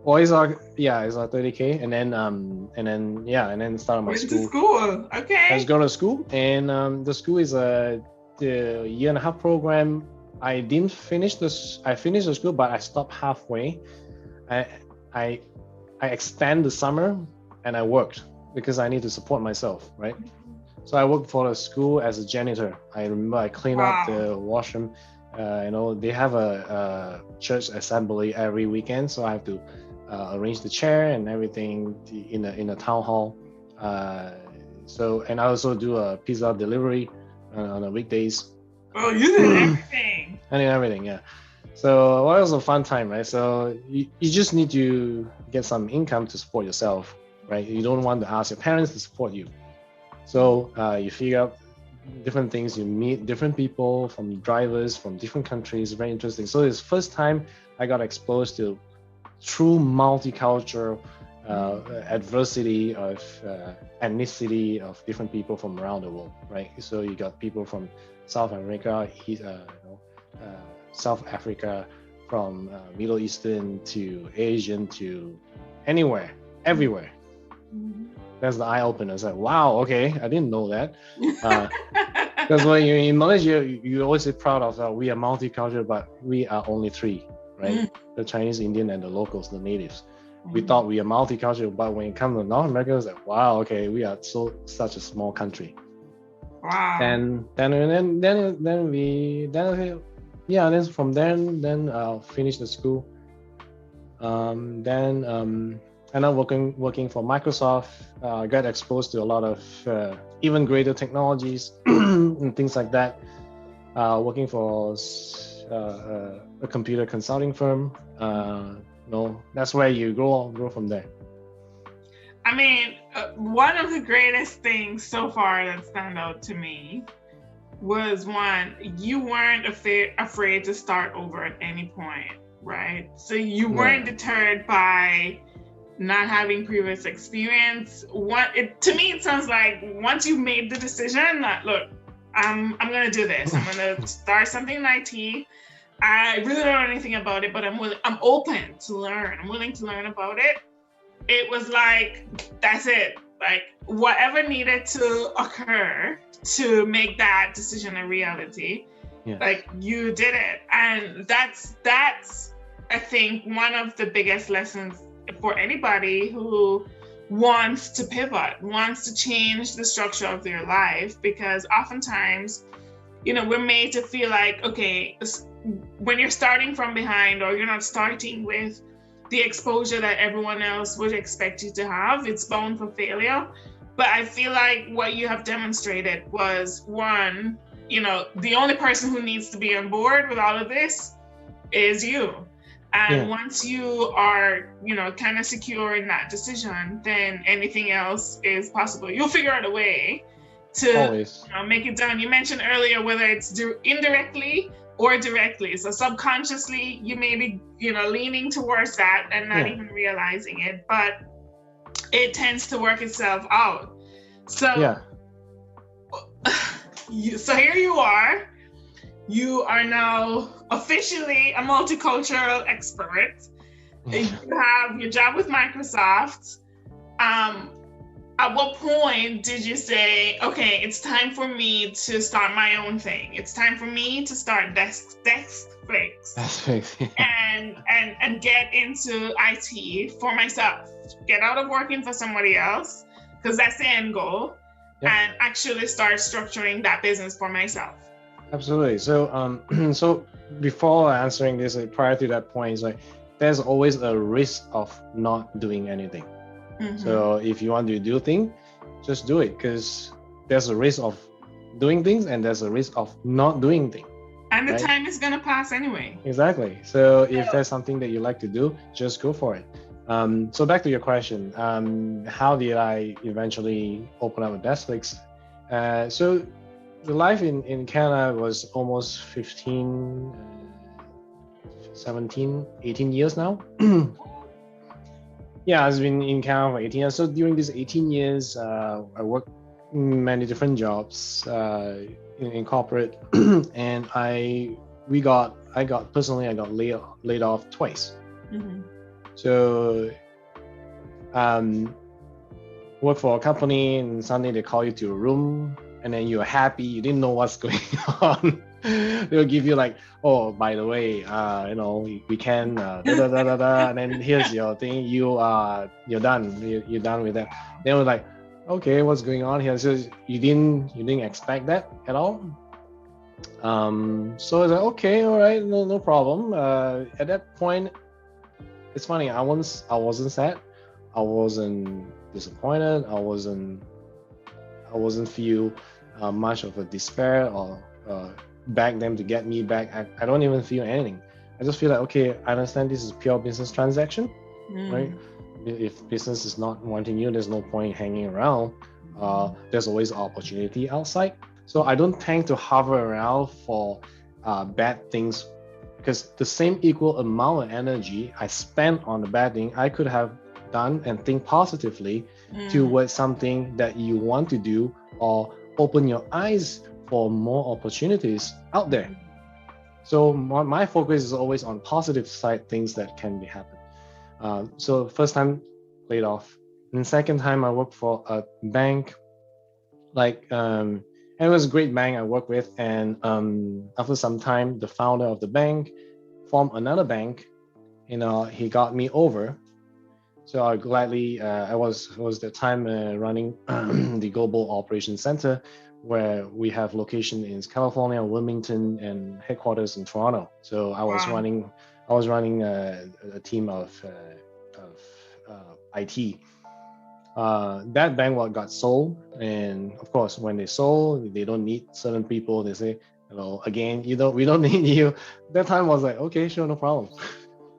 Speaker 3: It's like 30K, and then start my school.
Speaker 2: Okay.
Speaker 3: I was going to school, and the school is the year-and-a-half program. I didn't finish this. I finished the school, but I stopped halfway. I extend the summer, and I worked because I need to support myself, right? So I worked for the school as a janitor. I remember I cleaned up the washroom. They have a church assembly every weekend, so I have to arrange the chair and everything in a town hall. And I also do a pizza delivery on the weekdays.
Speaker 2: Oh, you did everything.
Speaker 3: I did everything, yeah. So it was a fun time, right? So you just need to get some income to support yourself, right? You don't want to ask your parents to support you. So you figure out different things, you meet different people, from drivers from different countries. Very interesting. So it's first time I got exposed to true multicultural adversity of ethnicity of different people from around the world, right? So you got people from South America, South Africa, from Middle Eastern to Asian to anywhere, everywhere. That's the eye opener. It's like, wow, okay, I didn't know that. Because when you're in Malaysia, you always say proud of we are multicultural, but we are only three, right? The Chinese, Indian, and the locals, the natives. We thought we are multicultural, but when it comes to North America, it's like, wow, okay, we are such a small country.
Speaker 2: Wow.
Speaker 3: And then from then I'll finish the school. And I'm working for Microsoft. Got exposed to a lot of even greater technologies and things like that. Working for a computer consulting firm. That's where you grow from there.
Speaker 2: I mean, one of the greatest things so far that stand out to me was, one, you weren't afraid to start over at any point, right? So you weren't deterred by not having previous experience. To me, it sounds like once you made the decision that, look, I'm gonna do this. I'm gonna start something in IT. I really don't know anything about it, but I'm open to learn. I'm willing to learn about it. It was like, that's it. Like, whatever needed to occur to make that decision a reality, like, you did it. And that's I think one of the biggest lessons for anybody who wants to pivot, wants to change the structure of their life, because oftentimes, we're made to feel like, okay, when you're starting from behind, or you're not starting with the exposure that everyone else would expect you to have, it's bound for failure. But I feel like what you have demonstrated was, one, the only person who needs to be on board with all of this is you. And once you are, kind of secure in that decision, then anything else is possible. You'll figure out a way to make it done. You mentioned earlier whether it's indirectly or directly. So subconsciously, you may be, leaning towards that and not even realizing it, but it tends to work itself out. So, so here you are. You are now officially a multicultural expert. You have your job with Microsoft. At what point did you say, okay, it's time for me to start my own thing? It's time for me to start Desk Fix and get into IT for myself. Get out of working for somebody else, because that's the end goal, and actually start structuring that business for myself.
Speaker 3: Absolutely. So, so before answering this, prior to that point, is like, there's always a risk of not doing anything. So if you want to do things, just do it, because there's a risk of doing things and there's a risk of not doing things.
Speaker 2: And the
Speaker 3: right?
Speaker 2: time is gonna pass anyway.
Speaker 3: Exactly. So if there's something that you like to do, just go for it. So back to your question, how did I eventually open up with Netflix? So the life in Canada was almost 15, 17, 18 years now. Yeah, I've been in Canada for 18 years. So during these 18 years, I worked many different jobs in corporate, and I got laid off twice. So work for a company, and suddenly they call you to a room, and then you're happy, you didn't know what's going on. They'll give you like, oh, by the way, we can and then here's your thing, you're done, you're done with that. They were like, okay, what's going on here? So you didn't expect that at all. So it's like, okay, all right, no problem. At that point, it's funny, I wasn't sad, I wasn't disappointed, I wasn't feel much of a despair or beg them to get me back. I don't even feel anything. I just feel like, okay, I understand this is pure business transaction, right? If business is not wanting you, there's no point hanging around. There's always opportunity outside. So I don't tend to hover around for bad things, because the same equal amount of energy I spent on the bad thing, I could have done and think positively towards something that you want to do, or open your eyes for more opportunities out there. So my focus is always on positive side things that can be happen. So first time laid off, and second time I worked for a bank, and it was a great bank I worked with, and after some time the founder of the bank formed another bank. He got me over. So I gladly, I was the time running the Global Operations Center, where we have location in California, Wilmington, and headquarters in Toronto. So I was running a team of IT. That bank got sold, and of course, when they sold, they don't need certain people. They say, again, we don't need you. That time was like, okay, sure, no problem.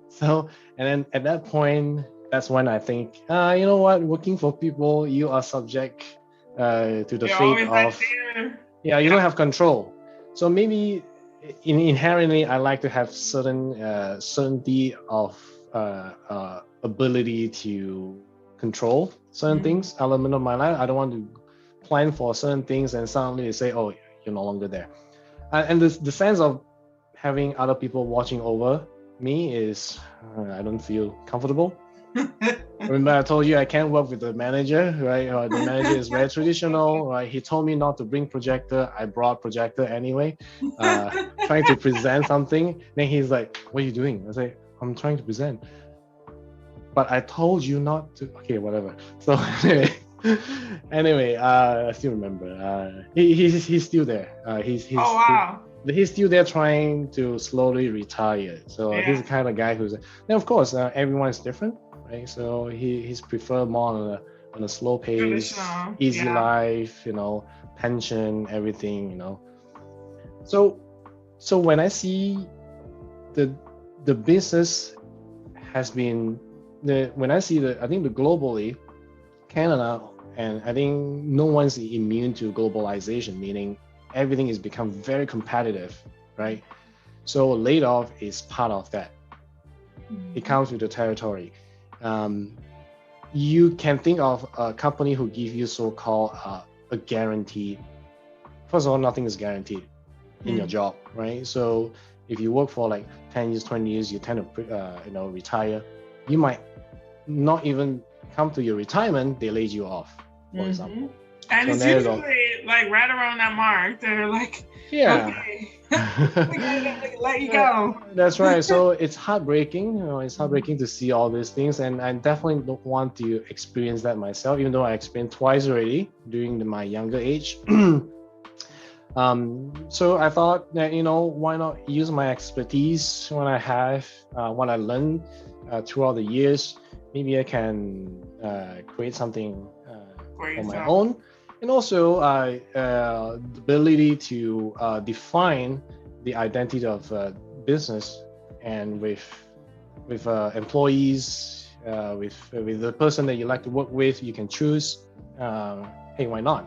Speaker 3: So, and then at that point, that's when I think, you know what, working for people, you are subject to the fate of, you don't have control. So maybe inherently, I like to have certain certainty of ability to control certain things, element of my life. I don't want to plan for certain things and suddenly they say, oh, you're no longer there. And the sense of having other people watching over me is, I don't feel comfortable. Remember I told you I can't work with the manager, right? The manager is very traditional, right? He told me not to bring projector. I brought projector anyway, trying to present something. Then he's like, what are you doing? I say, I'm trying to present. But I told you not to. Okay, whatever. So anyway, I still remember. He's still there. He's still there trying to slowly retire. So he's the kind of guy who's. Then of course, everyone is different, right? So he's prefer more on a slow pace, easy life, pension, everything, So when I see the business has been. When I see I think the globally, Canada, and I think no one's immune to globalization, meaning everything has become very competitive, right? So laid off is part of that. It comes with the territory. You can think of a company who give you so-called a guarantee. First of all, nothing is guaranteed in your job, right? So if you work for like 10 years, 20 years, you tend to retire. You might not even come to your retirement, they laid you off, for example.
Speaker 2: And so it's usually like right around that mark, they're like, okay, we gotta let you go.
Speaker 3: That's right. So it's heartbreaking. It's heartbreaking to see all these things, and I definitely don't want to experience that myself, even though I experienced twice already during my younger age. So I thought that, why not use my expertise what I have, what I learned throughout the years. Maybe I can create something on my own, and also the ability to define the identity of business, and with employees, with the person that you like to work with, you can choose. Hey, why not?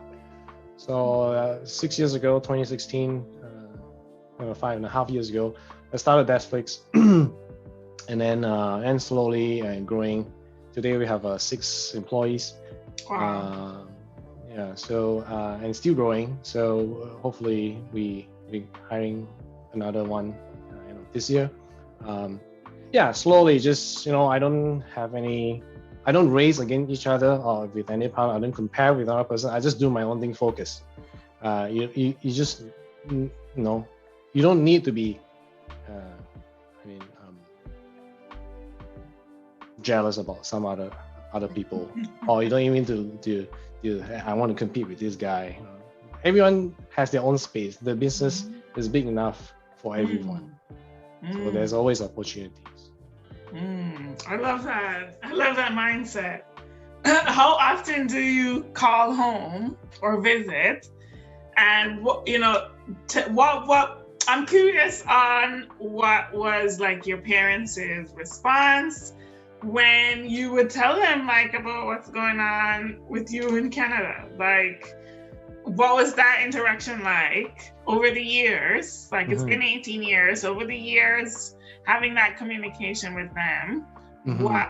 Speaker 3: So 6 years ago, 2016, 5.5 years ago, I started Netflix, and then and slowly and growing. Today we have 6 employees.
Speaker 2: Wow.
Speaker 3: So and still growing. So hopefully we hiring another one, this year. Slowly. Just I don't race against each other or with any partner. I don't compare with another person. I just do my own thing. Focus. You just you don't need to be jealous about some other people, or you don't even to I want to compete with this guy. Everyone has their own space. The business is big enough for everyone. So there's always opportunities.
Speaker 2: I love that. I love that mindset. How often do you call home or visit? And what I'm curious on what was like your parents' response when you would tell them like about what's going on with you in Canada. Like, what was that interaction like over the years? Like, it's been 18 years. Over the years, having that communication with them,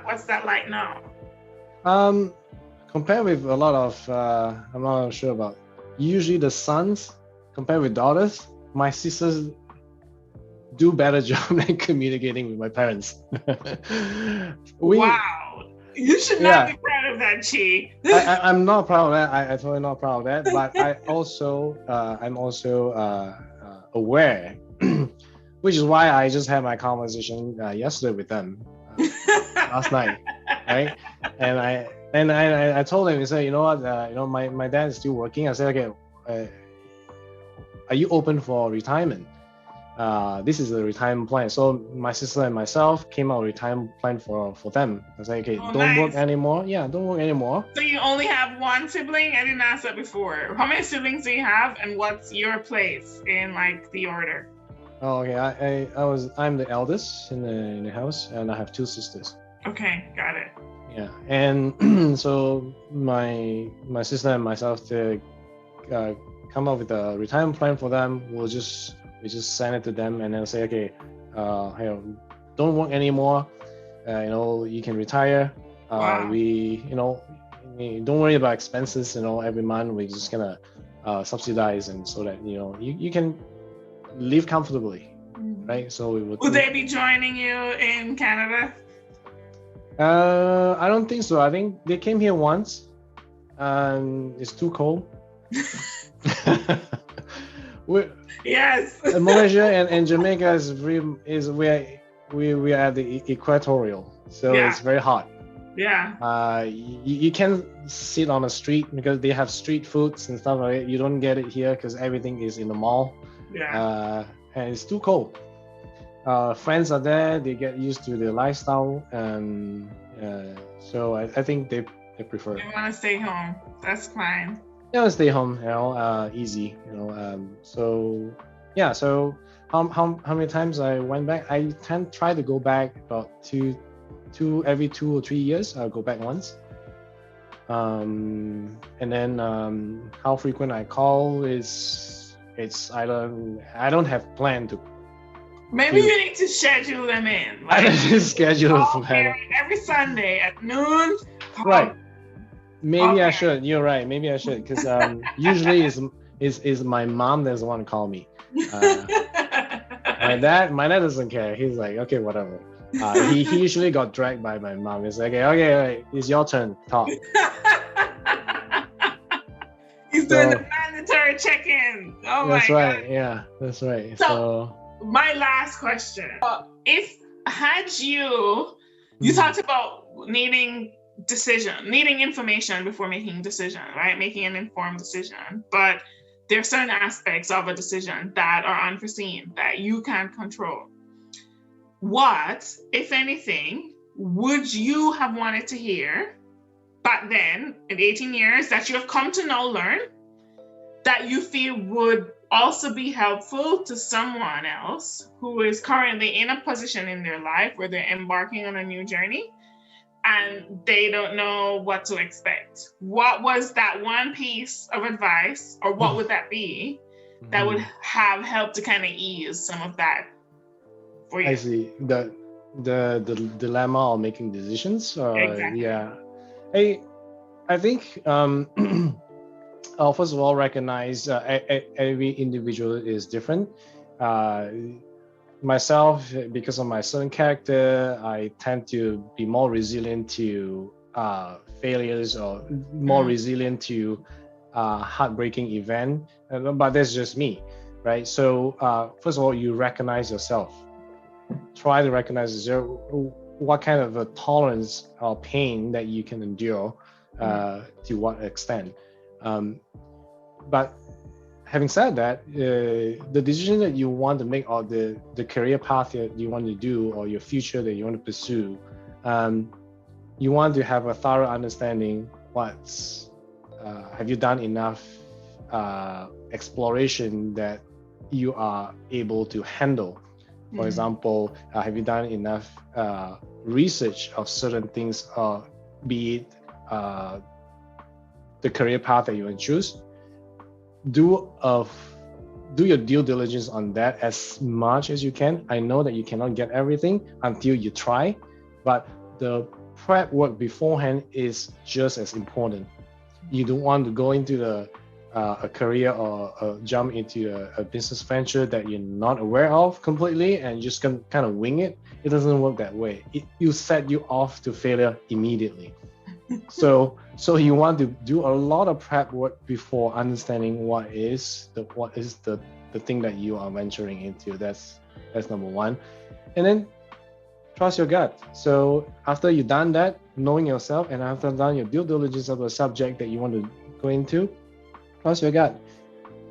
Speaker 2: what's that like now?
Speaker 3: Compared with a lot of, I'm not sure about, usually the sons, compared with daughters, my sisters do better job than communicating with my parents.
Speaker 2: Wow. You should not be proud of that, Chee.
Speaker 3: I'm not proud of that. I'm totally not proud of that. But I'm also aware, which is why I just had my conversation yesterday with them last night, right? And I told him, he said, you know what, my dad is still working. I said, okay, are you open for retirement? This is a retirement plan. So my sister and myself came out with a retirement plan for them. I said, okay, don't work anymore. Yeah, don't work anymore.
Speaker 2: So you only have one sibling? I didn't ask that before. How many siblings do you have, and what's your place in like the order?
Speaker 3: Oh, okay. I'm the eldest in the house, and I have 2 sisters.
Speaker 2: Okay, got it.
Speaker 3: Yeah, and so my sister and myself to come up with a retirement plan for them. We just send it to them and then say, okay, hey, don't work anymore. You can retire.
Speaker 2: Wow.
Speaker 3: We don't worry about expenses. Every month we're just gonna subsidize, and so that you can live comfortably, right? So we would
Speaker 2: they be joining you in Canada?
Speaker 3: I don't think so. I think they came here once, and it's too cold.
Speaker 2: Yes.
Speaker 3: Malaysia and Jamaica we are at the equatorial, so it's very hot.
Speaker 2: Yeah.
Speaker 3: You can sit on the street because they have street foods and stuff like that. You don't get it here because everything is in the mall.
Speaker 2: Yeah.
Speaker 3: And it's too cold. Friends are there. They get used to the lifestyle, and so I think they prefer.
Speaker 2: They want to stay home. That's fine.
Speaker 3: Yeah, stay home. Easy. So yeah. So how many times I went back? I try to go back about every 2 or 3 years. I'll go back once. And then how frequent I call it's I don't have plan to.
Speaker 2: Maybe you need to schedule them in.
Speaker 3: Like, I don't schedule
Speaker 2: every Sunday at noon.
Speaker 3: Right. Maybe I should. You're right. Maybe I should, because usually is my mom that's the one to call me. My dad doesn't care. He's like, okay, whatever. He usually got dragged by my mom. He's like, okay, it's your turn. Talk.
Speaker 2: He's doing the mandatory check-in. Oh my God.
Speaker 3: That's right. Yeah, that's right. So
Speaker 2: my last question: if you talked about needing information before making a decision, right? Making an informed decision. But there are certain aspects of a decision that are unforeseen that you can't control. What, if anything, would you have wanted to hear back then in 18 years that you have come to now learn that you feel would also be helpful to someone else who is currently in a position in their life where they're embarking on a new journey and they don't know what to expect? What was that one piece of advice, or what would that be that would have helped to kind of ease some of that for you?
Speaker 3: I see. The dilemma of making decisions.
Speaker 2: Exactly.
Speaker 3: Yeah. I think I'll first of all recognize every individual is different. Myself, because of my certain character, I tend to be more resilient to failures, or more resilient to heartbreaking event. But that's just me, right? So first of all, you recognize yourself. Try to recognize what kind of a tolerance or pain that you can endure, to what extent. But having said that, the decision that you want to make, or the career path that you want to do, or your future that you want to pursue, you want to have a thorough understanding. Have you done enough exploration that you are able to handle? For example, have you done enough research of certain things, be it the career path that you want to choose? Do your due diligence on that as much as you can. I know that you cannot get everything until you try, but the prep work beforehand is just as important. You don't want to go into a career or jump into a business venture that you're not aware of completely and just kind of wing it. It doesn't work that way. You set you off to failure immediately. So you want to do a lot of prep work before understanding what is the thing that you are venturing into. That's number one. And then trust your gut. So after you've done that, knowing yourself, and after done your due diligence of the subject that you want to go into, trust your gut.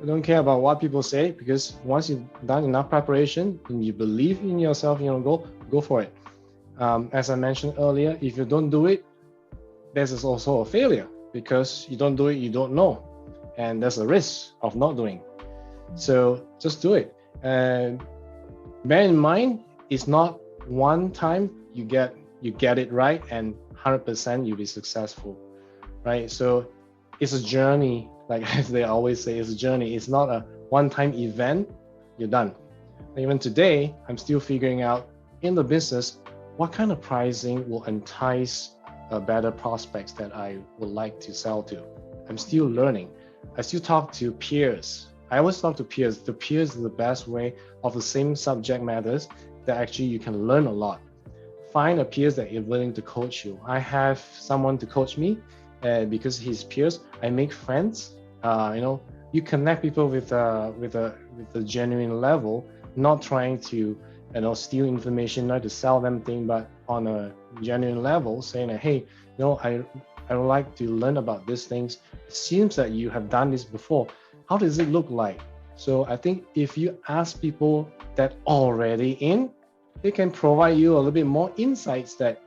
Speaker 3: I don't care about what people say, because once you've done enough preparation and you believe in yourself, go for it. As I mentioned earlier, if you don't do it, this is also a failure, because you don't do it, you don't know, and there's a risk of not doing. So just do it. And bear in mind, it's not one time you get it right and 100% you'll be successful, right? So it's a journey, like as they always say, it's a journey. It's not a one-time event, you're done. Even today, I'm still figuring out in the business what kind of pricing will entice better prospects that I would like to sell to. I'm still learning. I still talk to peers. I always talk to peers. The peers is the best way of the same subject matters that actually you can learn a lot. Find a peers that is willing to coach you. I have someone to coach me, because he's peers. I make friends. You connect people with a genuine level, not trying to steal information, not to sell them things, but on a genuine level, saying that, hey, I would like to learn about these things. It seems that you have done this before. How does it look like? So I think if you ask people that already in, they can provide you a little bit more insights that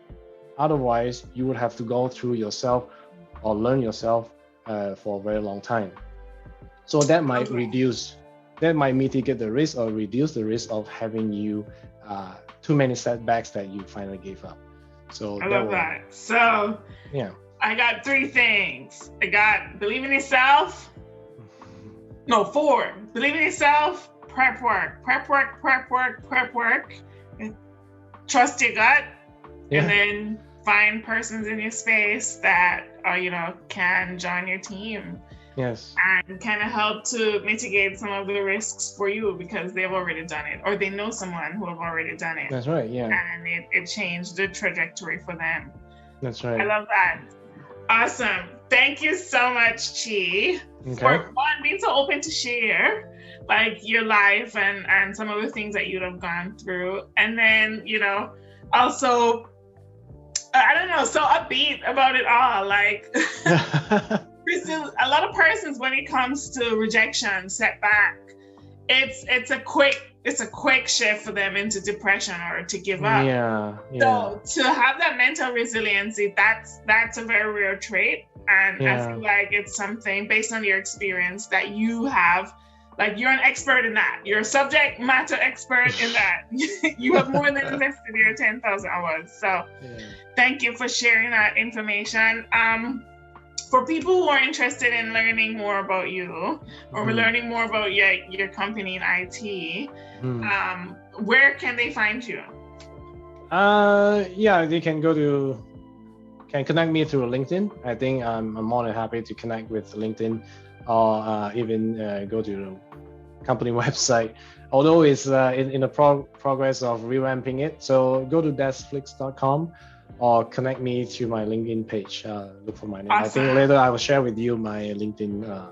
Speaker 3: otherwise you would have to go through yourself or learn yourself for a very long time. So that might mitigate the risk or reduce the risk of having you too many setbacks that you finally gave up. So
Speaker 2: I love that. So
Speaker 3: yeah,
Speaker 2: I got 3 things. I got believe in yourself. No, 4. Believe in yourself, prep work, trust your gut, and then find persons in your space that can join your team.
Speaker 3: Yes.
Speaker 2: And kind of help to mitigate some of the risks for you because they've already done it, or they know someone who have already done it.
Speaker 3: That's right, yeah.
Speaker 2: And it changed the trajectory for them.
Speaker 3: That's right.
Speaker 2: I love that. Awesome. Thank you so much, Chee, for being so open to share your life and some of the things that you'd have gone through. And then, also, I don't know, so upbeat about it all. Crystal, a lot of persons, when it comes to rejection, setback, it's a quick shift for them into depression or to give up.
Speaker 3: Yeah.
Speaker 2: So to have that mental resiliency, that's a very rare trait. And I feel like it's something based on your experience that you have, like you're an expert in that. You're a subject matter expert in that. You have more than invested your 10,000 hours. So thank you for sharing that information. For people who are interested in learning more about you or learning more about your company in IT, where can they find you?
Speaker 3: They can connect me through LinkedIn. I think I'm more than happy to connect with LinkedIn, or even go to the company website. Although it's in the progress of revamping it, so go to deskflix.com or connect me to my LinkedIn page. Look for my name. Awesome. I think later I will share with you my LinkedIn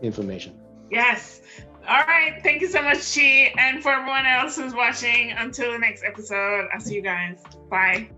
Speaker 3: information.
Speaker 2: Yes. All right. Thank you so much, Chee. And for everyone else who's watching, until the next episode, I'll see you guys. Bye.